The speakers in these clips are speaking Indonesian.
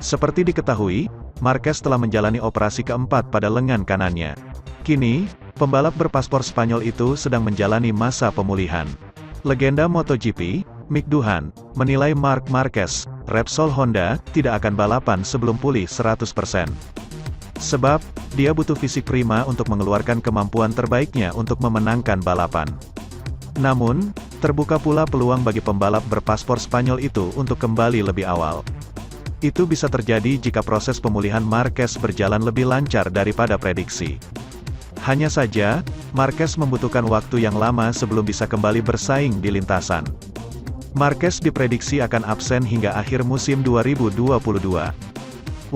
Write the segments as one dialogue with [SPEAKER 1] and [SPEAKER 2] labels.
[SPEAKER 1] Seperti diketahui, Marquez telah menjalani operasi keempat pada lengan kanannya. Kini, pembalap berpaspor Spanyol itu sedang menjalani masa pemulihan. Legenda MotoGP, Mick Doohan, menilai Marc Marquez, Repsol Honda, tidak akan balapan sebelum pulih 100%. Sebab, dia butuh fisik prima untuk mengeluarkan kemampuan terbaiknya untuk memenangkan balapan. Namun, terbuka pula peluang bagi pembalap berpaspor Spanyol itu untuk kembali lebih awal. Itu bisa terjadi jika proses pemulihan Marquez berjalan lebih lancar daripada prediksi. Hanya saja, Marquez membutuhkan waktu yang lama sebelum bisa kembali bersaing di lintasan. Marquez diprediksi akan absen hingga akhir musim 2022.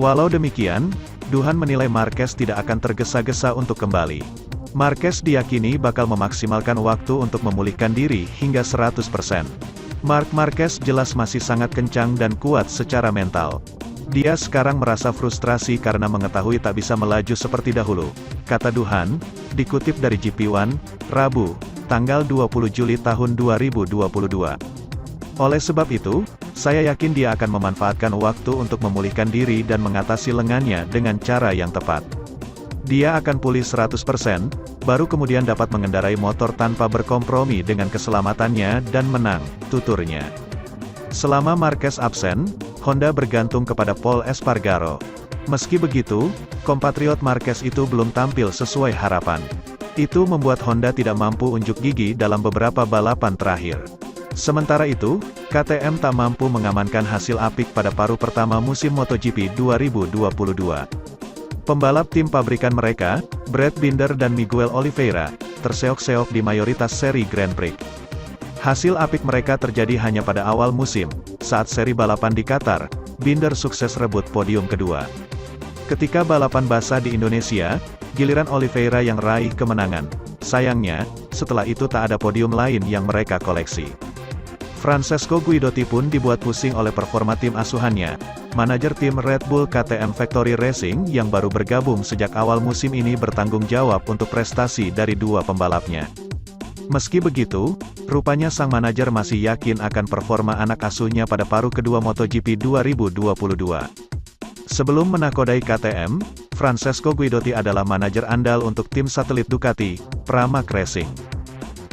[SPEAKER 1] Walau demikian, Doohan menilai Marquez tidak akan tergesa-gesa untuk kembali. Marquez diyakini bakal memaksimalkan waktu untuk memulihkan diri hingga 100%. Marc Marquez jelas masih sangat kencang dan kuat secara mental. Dia sekarang merasa frustrasi karena mengetahui tak bisa melaju seperti dahulu, kata Doohan, dikutip dari GP1, Rabu, tanggal 20 Juli tahun 2022. Oleh sebab itu, saya yakin dia akan memanfaatkan waktu untuk memulihkan diri dan mengatasi lengannya dengan cara yang tepat. Dia akan pulih 100%, baru kemudian dapat mengendarai motor tanpa berkompromi dengan keselamatannya dan menang, tuturnya. Selama Marquez absen, Honda bergantung kepada Pol Espargaro. Meski begitu, kompatriot Marquez itu belum tampil sesuai harapan. Itu membuat Honda tidak mampu unjuk gigi dalam beberapa balapan terakhir. Sementara itu, KTM tak mampu mengamankan hasil apik pada paruh pertama musim MotoGP 2022. Pembalap tim pabrikan mereka, Brad Binder dan Miguel Oliveira, terseok-seok di mayoritas seri Grand Prix. Hasil apik mereka terjadi hanya pada awal musim, saat seri balapan di Qatar, Binder sukses rebut podium kedua. Ketika balapan basah di Indonesia, giliran Oliveira yang raih kemenangan. Sayangnya, setelah itu tak ada podium lain yang mereka koleksi. Francesco Guidotti pun dibuat pusing oleh performa tim asuhannya. Manajer tim Red Bull KTM Factory Racing yang baru bergabung sejak awal musim ini bertanggung jawab untuk prestasi dari dua pembalapnya. Meski begitu, rupanya sang manajer masih yakin akan performa anak asuhnya pada paruh kedua MotoGP 2022. Sebelum menakodai KTM, Francesco Guidotti adalah manajer andal untuk tim satelit Ducati, Pramac Racing.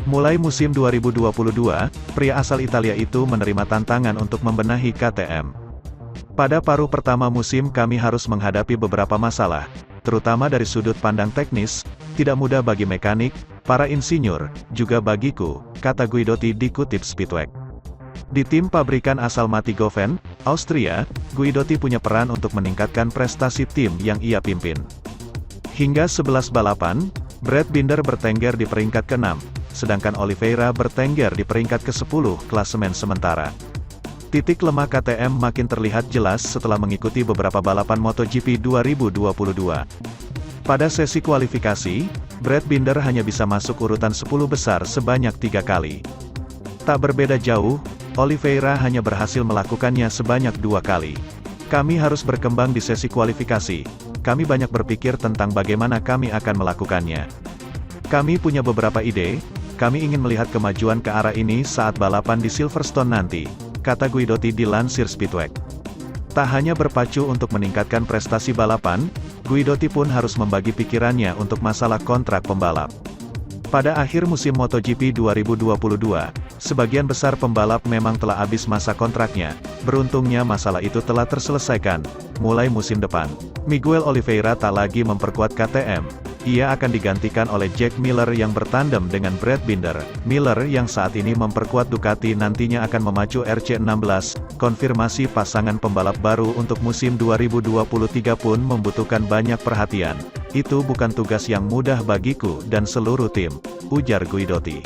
[SPEAKER 1] Mulai musim 2022, pria asal Italia itu menerima tantangan untuk membenahi KTM. Pada paruh pertama musim kami harus menghadapi beberapa masalah, terutama dari sudut pandang teknis, tidak mudah bagi mekanik, para insinyur, juga bagiku, kata Guidotti dikutip Speedway. Di tim pabrikan asal Matigoven, Austria, Guidotti punya peran untuk meningkatkan prestasi tim yang ia pimpin. Hingga 11 balapan, Brad Binder bertengger di peringkat ke-6, sedangkan Oliveira bertengger di peringkat ke-10 klasemen sementara. Titik lemah KTM makin terlihat jelas setelah mengikuti beberapa balapan MotoGP 2022. Pada sesi kualifikasi, Brad Binder hanya bisa masuk urutan 10 besar sebanyak 3 kali. Tak berbeda jauh, Oliveira hanya berhasil melakukannya sebanyak 2 kali. Kami harus berkembang di sesi kualifikasi. Kami banyak berpikir tentang bagaimana kami akan melakukannya. Kami punya beberapa ide. Kami ingin melihat kemajuan ke arah ini saat balapan di Silverstone nanti, kata Guidotti dilansir Speedway. Tak hanya berpacu untuk meningkatkan prestasi balapan, Guidotti pun harus membagi pikirannya untuk masalah kontrak pembalap. Pada akhir musim MotoGP 2022, sebagian besar pembalap memang telah habis masa kontraknya. Beruntungnya masalah itu telah terselesaikan. Mulai musim depan, Miguel Oliveira tak lagi memperkuat KTM. Ia akan digantikan oleh Jack Miller yang bertandem dengan Brad Binder. Miller yang saat ini memperkuat Ducati nantinya akan memacu RC16. Konfirmasi pasangan pembalap baru untuk musim 2023 pun membutuhkan banyak perhatian. Itu bukan tugas yang mudah bagiku dan seluruh tim, ujar Guidotti.